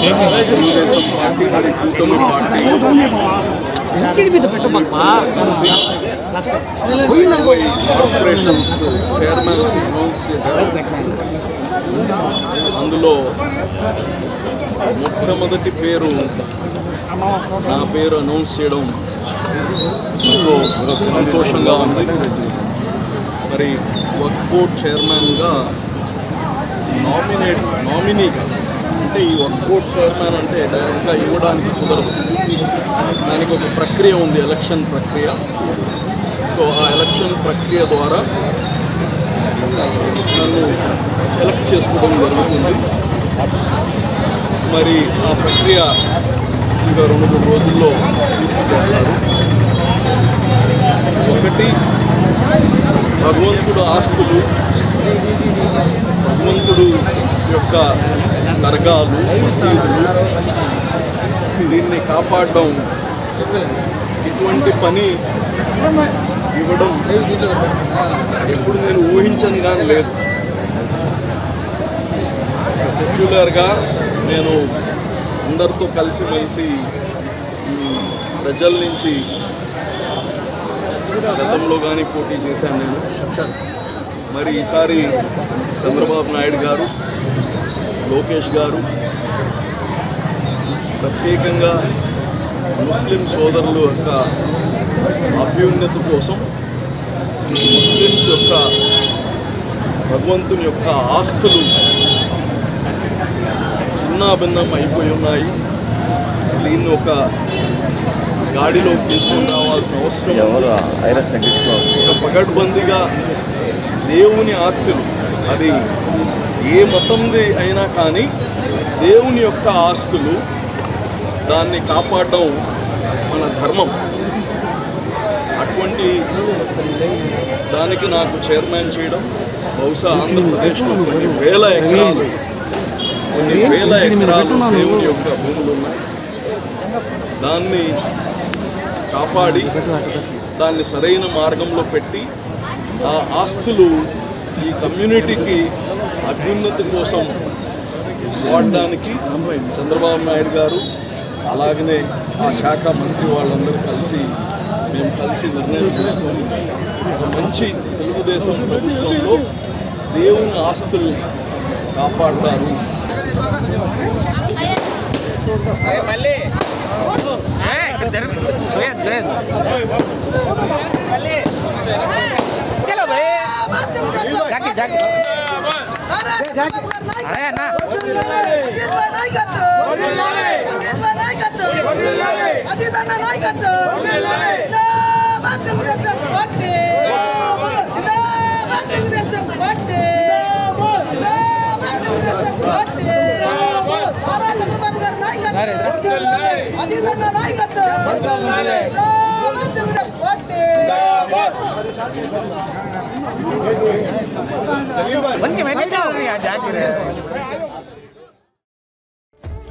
Telugu Desam party మరియు కూటమి party corporations chairmans announce చేశారు. అందులో మొట్టమొదటి పేరు నా పేరు అనౌన్స్ చేయడం ఎంతో సంతోషంగా ఉంది. మరి వక్ఫ్ బోర్డ్ చైర్మన్గా నామినీగా అంటే ఈ వక్ఫ్ బోర్డ్ చైర్మన్ అంటే డైరెక్ట్గా ఇవ్వడానికి కుదరదు. దానికి ఒక ప్రక్రియ ఉంది, ఎలక్షన్ ప్రక్రియ. సో ఆ ఎలక్షన్ ప్రక్రియ ద్వారా నన్ను ఎలక్ట్ చేసుకోవడం జరుగుతుంది. మరి ఆ ప్రక్రియ ఇంకా 2-3 రోజుల్లో పూర్తి చేస్తారు. ఒకటి, భగవంతుడు ఆస్తులు, భగవంతుడు యొక్క దర్గాలు, మసీదులు, దీన్ని కాపాడడం, ఇటువంటి పని ఇవ్వడం ఎప్పుడు నేను ఊహించను కానీ లేదు. సెక్యులర్గా నేను అందరితో కలిసిమెలిసి ప్రజల నుంచి గతంలో కానీ పోటీ చేశాను నేను. మరి ఈసారి చంద్రబాబు నాయుడు గారు, లోకేష్ గారు ప్రత్యేకంగా ముస్లిం సోదరుల యొక్క అభ్యున్నతి కోసం, ముస్లిమ్స్ యొక్క భగవంతుని యొక్క ఆస్తులు చిన్నాభిన్నం అయిపోయి ఉన్నాయి. దీన్ని ఒక గాడిలో తీసుకొని రావాల్సిన అవసరం. ఒక పకడ్బందీగా దేవుని ఆస్తులు, అది ఏ మతంది అయినా కానీ దేవుని యొక్క ఆస్తులు, దాన్ని కాపాడడం మన ధర్మం. అటువంటి దానికి నాకు చైర్మన్ చేయడం, బహుశా ఆంధ్రప్రదేశ్లో కొన్ని వేల ఎకరాలు దేవుని యొక్క భూములు ఉన్నాయి. దాన్ని కాపాడి దాన్ని సరైన మార్గంలో పెట్టి ఆ ఆస్తులు ఈ కమ్యూనిటీకి అభ్యున్నతి కోసం వాడడానికి చంద్రబాబు నాయుడు గారు, అలాగనే ఆ శాఖ మంత్రి వాళ్ళందరూ మేము కలిసి నిర్ణయం తీసుకొని ఒక మంచి తెలుగుదేశం ప్రభుత్వంలో దేవుని ఆస్తుల్ని కాపాడతారు.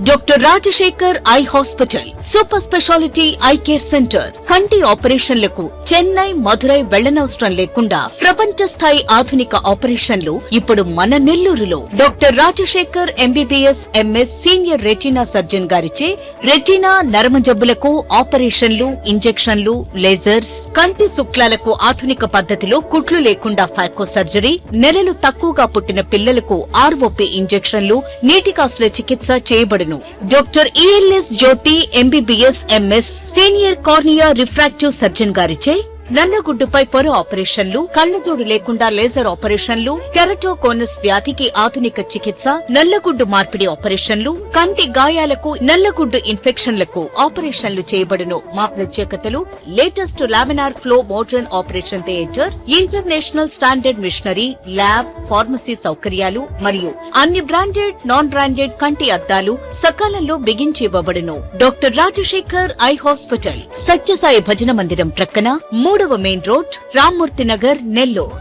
Doctor Rajasekhar eye hospital super speciality eye care centre. కంటి ఆపరేషన్లకు చెన్నై, మధురై వెళ్లనవసరం లేకుండా ప్రపంచ స్థాయి ఆధునిక ఆపరేషన్లు ఇప్పుడు మన నెల్లూరులో. Doctor Rajasekhar MBBS MS senior retina surgeon గారిచే రెటీనా, నరమ జబ్బులకు ఆపరేషన్లు, ఇంజెక్షన్లు, లేజర్స్, కంటి శుక్లాలకు ఆధునిక పద్ధతిలో కుట్లు లేకుండా ఫాకో సర్జరీ, నెలలు తక్కువగా పుట్టిన పిల్లలకు ఆర్ఓపీ ఇంజెక్షన్లు, నీటి కాసుల చికిత్స చేయబడును. Doctor ELS Jyothi MBBS MS senior cornea refractive surgeon గారిచే నల్లగుడ్డుపై పొర ఆపరేషన్లు, కళ్లజోడు లేకుండా లేజర్ ఆపరేషన్లు, కెరటోకోనస్ వ్యాధికి ఆధునిక చికిత్స, నల్లగుడ్డు మార్పిడి ఆపరేషన్లు, కంటి గాయాలకు, నల్లగుడ్డు ఇన్ఫెక్షన్లకు ఆపరేషన్లు చేయబడును. మా ప్రత్యేకతలు: latest laminar flow modern operation theatre, international standard machinery, lab, pharmacy సౌకర్యాలు మరియు అన్ని బ్రాండెడ్, నాన్ బ్రాండెడ్ కంటి అద్దాలు సకాలంలో బిగించి ఇవ్వబడును. Doctor Rajasekhar eye hospital, Satyasai భజన మందిరం ప్రక్కన 3వ మెయిన్ రోడ్, రామ్మూర్తి నగర్, నెల్లూరు.